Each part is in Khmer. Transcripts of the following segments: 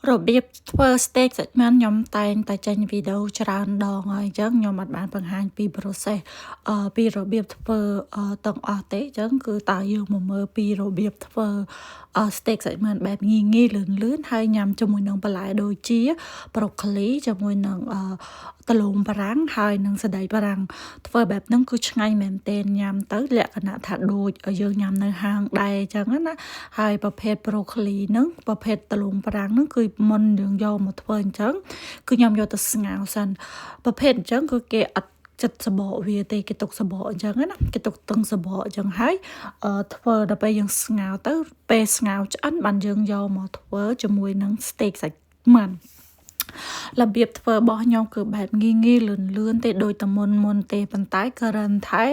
របៀបធ្វើ steak សាច់មាន់ខ្ញុំតែងតែចេញវីដេអូច្រើនដងហើយអញ្ចឹងខ្ញុំអត់បានបង្ហាញពី process ពីរបៀបធ្វើទាំងអស់ទេអញ្ចឹងគឺតើយើងមកមើលពីរបៀបធ្វើsteak សាច់មាន់បែបងាយៗលឿនៗហើយញ៉ាំជាមួយនឹងបន្លែដូចជា broccoli ជាមួយនឹងត្លូងបារាំងហើយនិងសណ្តែកបារាំងធ្វើបែបហ្នឹងគឺឆ្ងាញ់មែនទែនញ៉ាំទៅលក្ខណៈថាដូចយើងញ៉ាំនៅហាងដែរអញ្ចឹងណាហើយប្រភេទ broccoli ហ្នឹងប្រភេទត្លូងបារាំងហ្នឹងគឺមុនយើងយកមកធ្វើអញ្ចឹងគឺខ្ញុំយកទៅស្ងោរសិនប្រភេទអញ្ចឹងគឺគេអត់ចិត្តសបកវាទេគេទុកសបកអញ្ចឹងណាគេទុកទឹងសបកអញ្ចឹងហើយធ្វើដល់ពេលយើងស្ងោរទៅពេលស្ងោរឆ្អិនបានយើងយកមកធ្វើជាមួយនឹង steak សាច់មាន់របៀបធ្វើរបស់ខ្ញុំគឺបែបងាយៗលឿនៗទេដូចតែមុនទេប៉ុន្តែគ្រាន់តែ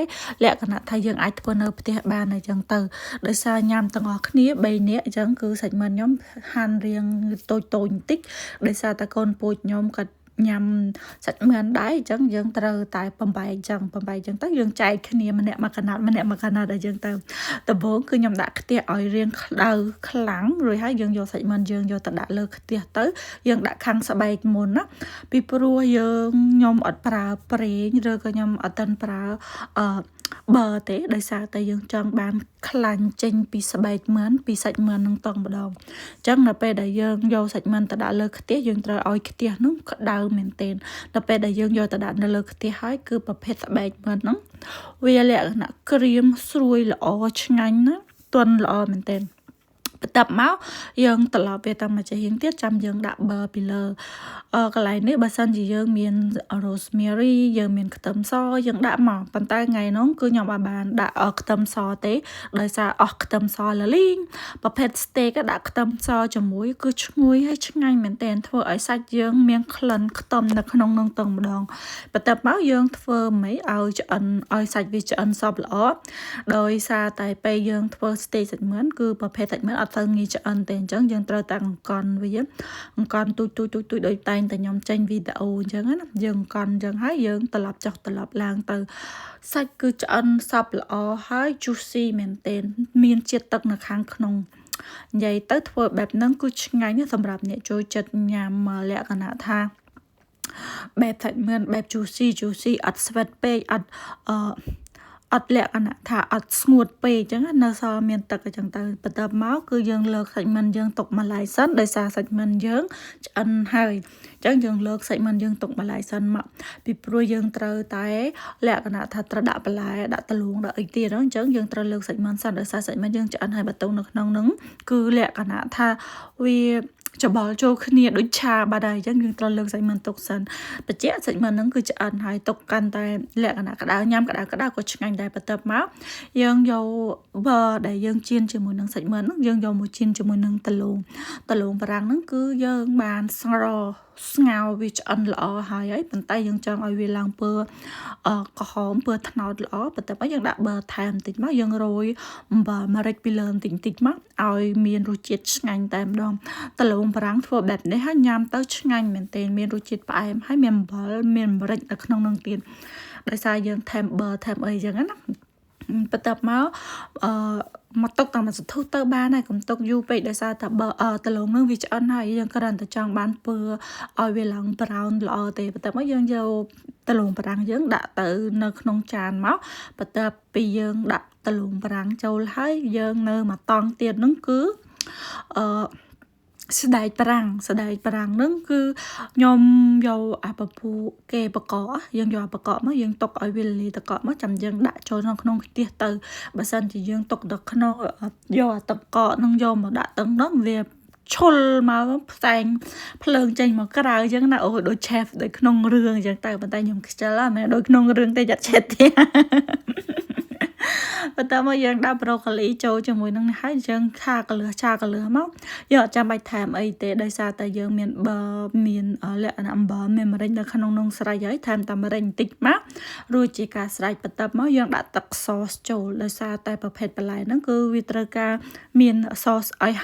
លក្ខណៈថាយើងអាចធ្វើនៅផ្ទះបានអញ្ចឹងទៅដោយសារញ៉ាំទាំងអស់គ្នា3នាក់អញ្ចឹងគឺសាច់មាន់ខ្ញុំហាន់រៀងតូចបន្តិចដោយសារតែកូនពូជខ្ញុំគាត់ញ៉ាំសាច់មាន់ដែរអញ្ចឹងយើងត្រូវតែបំបែកអញ្ចឹងទៅយើងចែកគ្នាម្នាក់មួយកណាត់អញ្ចឹងទៅដំបូងគឺខ្ញុំដាក់ខ្ទះឲ្យរៀងក្តៅខ្លាំងរួចហើយយើងយកសាច់មាន់យើងយកទៅដាក់លើខ្ទះទៅយើងដាក់ខាងស្បែកមុនណាពីព្រោះខ្ញុំអត់ប្រើប្រេងឬក៏ខ្ញុំអត់ទាន់ប្រើបើទេដោយសារតែយើងចង់បានខ្លាញ់ចេញពីស្បែកមាន់ពីសាច់មាន់នឹងតង់ម្ដងអញ្ចឹងនៅពេលដែលយើងយកសាច់មាន់ទៅដាក់លើខ្ទះយើងត្រូវឲ្យខ្ទះនោះក្តៅមែនទែនដល់ពេលដែលយើងយកទៅដាក់នៅលើខ្ទះហើយគឺប្រភេទស្បែកមាន់ហ្នឹងវាលក្ខណៈក្រៀមស្រួយល្អឆ្ងាញ់ណាទន់ល្អមែនទែនបន្ទាប់មកយើងត្រឡប់វាតាមមួយចាហៀងទៀតចាំយើងដាក់ប៊ឺពីលើកន្លែងនេះបើសិនជាយើងមាន rosemary យើងមានខ្ទឹមសយើងដាក់មកប៉ុន្តែថ្ងៃនោះគឺខ្ញុំអត់បានដាក់ខ្ទឹមសទេដោយសារអស់ខ្ទឹមសលលីងប្រភេទ steak ដាក់ខ្ទឹមសជាមួយគឺឈ្ងុយហើយឆ្ងាញ់មែនទែនធ្វើឲ្យសាច់យើងមានក្លិនខ្ទឹមនៅក្នុងនោះទាំងម្ដងបន្ទាប់មកយើងធ្វើម៉េចឲ្យឆ្អិនឲ្យសាច់វាឆ្អិនសព្វល្អដោយសារតែពេលយើងធ្វើ steak សាច់មាន់គឺប្រភេទសាច់មាន់អត់ទៅងាយឆ្អិនទេអញ្ចឹងយើងត្រូវតែអង្កត់វាអង្កត់ទូចដូចតែងតែខ្ញុំចេញវីដេអូអញ្ចឹងណាយើងអង្កត់អញ្ចឹងហើយយើងត្រឡប់ចុះត្រឡប់ឡើងទៅសាច់គឺឆ្អិនសព្វល្អហើយ juicy មែនទែនមានជាតិទឹកនៅខាងក្នុងនិយាយទៅធ្វើបែបហ្នឹងគឺឆ្ងាញ់សម្រាប់អ្នកចូលចិត្តញ៉ាំលក្ខណៈថាបែបសាច់មាន់បែប juicy អត់ស្វិតពេកអត់លក្ខណៈថាអត់ស្ងួតពេកអញ្ចឹងនៅសល់មានទឹកអញ្ចឹងទៅបន្ទាប់មកគឺយើងលើកសាច់មាន់យើងទុកម្លាយសិនដោយសារសាច់មាន់យើងឆ្អិនហើយអញ្ចឹងយើងលើកសាច់មាន់យើងទុកម្លាយសិនមកពីព្រោះយើងត្រូវតែលក្ខណៈថាត្រូវដាក់បន្លែដាក់ត្លូងដាក់អីទៀតអញ្ចឹងយើងត្រូវលើកសាច់មាន់សិនដោយសារសាច់មាន់យើងឆ្អិនហើយបើទុកនៅក្នុងហ្នឹងគឺលក្ខណៈថាវាច្បល់ចូលគ្នាដូចឆាបាត់ហើយអញ្ចឹងយើងត្រូវលើកសាច់មាន់ទុកសិនបច្ចៈសាច់មាន់ហ្នឹងគឺឆ្អិនហើយទុកកាន់តែលក្ខណៈក្តៅញ៉ាំក្តៅក៏ឆ្ងាញ់ដែរបន្ទាប់មកយើងយកប័រដែលយើងចៀនជាមួយនឹងសាច់មាន់ហ្នឹងយើងយកមកចៀនជាមួយនឹងត្លូងបារាំងហ្នឹងគឺយើងបានស្ងោរវាឆ្អិនល្អហើយប៉ុន្តែយើងចង់ឲ្យវាឡើងពណ៌ក្រហមពណ៌ត្នោតល្អបន្ទាប់មកយើងដាក់ប័រថែមបន្តិចមកយើងរោយអំបិលម្រេចពីលើបន្តិចមកឲ្យមានរសជាតិឆ្ងាញ់តែម្ដងត្លូងបារាំងធ្វើបែបនេះហើយញ៉ាំទៅឆ្ងាញ់មែនទែនមានរសជាតិផ្អែមហើយមានអំបិលមានម្រេចនៅក្នុងនោះទៀតដោយសារយើងថែមប័រថែមអីចឹងណាបន្ទាប់មកមកទុកតាមសន្ធុះទៅបានហើយកុំទុកយូរពេកដោយសារតែត្លូងនឹងវាឆ្អិនហើយយើងគ្រាន់តែចង់បានពណ៌ឲ្យវាឡើង brown ល្អទេបន្ទាប់មកយើងយកត្លូងបារាំងយើងដាក់ទៅនៅក្នុងចានមកបន្ទាប់ពីយើងដាក់ត្លូងបារាំងចូលហើយយើងនៅមកតង់ទៀតហ្នឹងគឺស្ដែកប្រាំងហ្នឹងគឺខ្ញុំយកអាពពុះគេបកកយើងយកអាបកកមកយើងទុកឲ្យវាលាយតកកមកចាំយើងដាក់ចូលក្នុងខ្ទះទៅបើសិនជាយើងទុកទៅក្នុងយកអាតកកហ្នឹងយកមកដាក់ទឹកហ្នឹងវាឈុលមកផ្សែងភ្លើងចេញមកក្រៅអញ្ចឹងណាអូដូច chef ដូចក្នុងរឿងអញ្ចឹងតែប៉ុន្តែខ្ញុំខ្ជិលមែនដូចក្នុងរឿងទេចាត់ឆេតទេបន្ទាប់មកយើងដាក់ broccoli ចូលជាមួយនឹងហើយយើងឆាកន្លះមកយើងអត់ចាំបាច់ថែមអីទេដោយសារតែយើងមានប័រមានលក្ខណៈអំបិលមានម្រេចនៅក្នុងនោះស្រេចហើយថែមតែម្រេចបន្តិចមករួចជាការស្រេចបន្ទាប់មកយើងដាក់ទឹក sauce ចូលដោយសារតែប្រភេទបន្លែហ្នឹងគឺវាត្រូវការមាន sauce ឲ្យ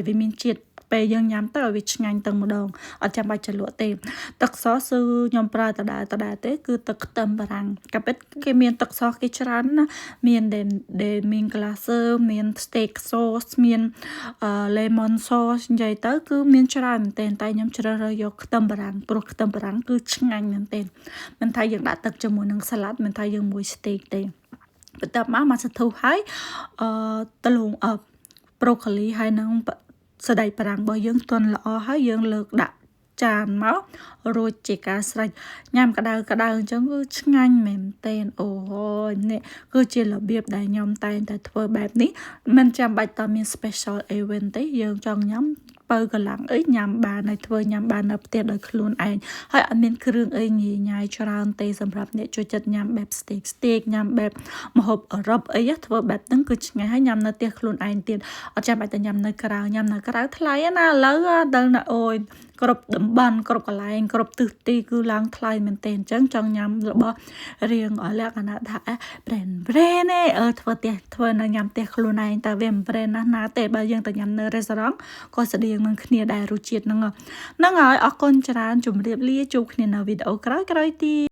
វាមានជាតិ ពេលយើងញ៉ាំទៅឲ្យវាឆ្ងាញ់ទាំងម្ដងអត់ចាំបាច់ជ្រលក់ទេទឹកសគឺខ្ញុំប្រើដដែលទេគឺទឹកខ្ទឹមបារាំងកាពិតគេមានទឹកសគេច្រើនណាមានដែលមាន glaser មាន steak sauce មាន lemon sauce និយាយទៅគឺមានច្រើនមែនទែនតែខ្ញុំជ្រើសរើសយកខ្ទឹមបារាំងព្រោះខ្ទឹមបារាំងគឺឆ្ងាញ់មែនទែនមិនថាយើងដាក់ទឹកជាមួយនឹងសាឡាត់មិនថាយើងមួយ steak ទេបន្ទាប់មកសធុហើយតលងbroccoli ហើយនឹងសណ្តែកបារាំងរបស់យើងទន់ល្អហើយយើងលើកដាក់ចានមករួចជាការស្រេចញ៉ាំក្តៅអញ្ចឹងគឺឆ្ងាញ់មែនទែនអូយនេះគឺជារបៀបដែលខ្ញុំតែងតែធ្វើបែបនេះមិនចាំបាច់តមាន special event ទេយើងចង់ញ៉ាំបើកន្លងអីញ៉ាំបានហើយធ្វើញ៉ាំបាននៅផ្ទះដោយខ្លួនឯងហើយអត់មានគ្រឿងអីញ៉ាយច្រើនទេសម្រាប់អ្នកចូលចិត្តញ៉ាំបែប steak ញ៉ាំបែបម្ហូបអឺរ៉ុបអីធ្វើបែបហ្នឹងគឺឆ្ងាញ់ហើយញ៉ាំនៅផ្ទះខ្លួនឯងទៀតអត់ចាំបាច់ទៅញ៉ាំនៅក្រៅថ្លៃណាឥឡូវដល់ណាអូយគ្រប់តំបន់គ្រប់កន្លែងគ្រប់ទិសទីគឺឡើងថ្លៃមែនទែនអញ្ចឹងចង់ញ៉ាំរបស់រៀងលក្ខណៈថាbrand ឯធ្វើនៅញ៉ាំផ្ទះខ្លួនឯងតែវាមិន brand ណាទេបើយើងទៅញ៉ាំនៅ restaurant ក៏ស្តៀងនឹងគ្នាដែររសជាតិហ្នឹងហើយអរគុណច្រើនជម្រាបលាជួបគ្នានៅវីដេអូក្រោយទៀត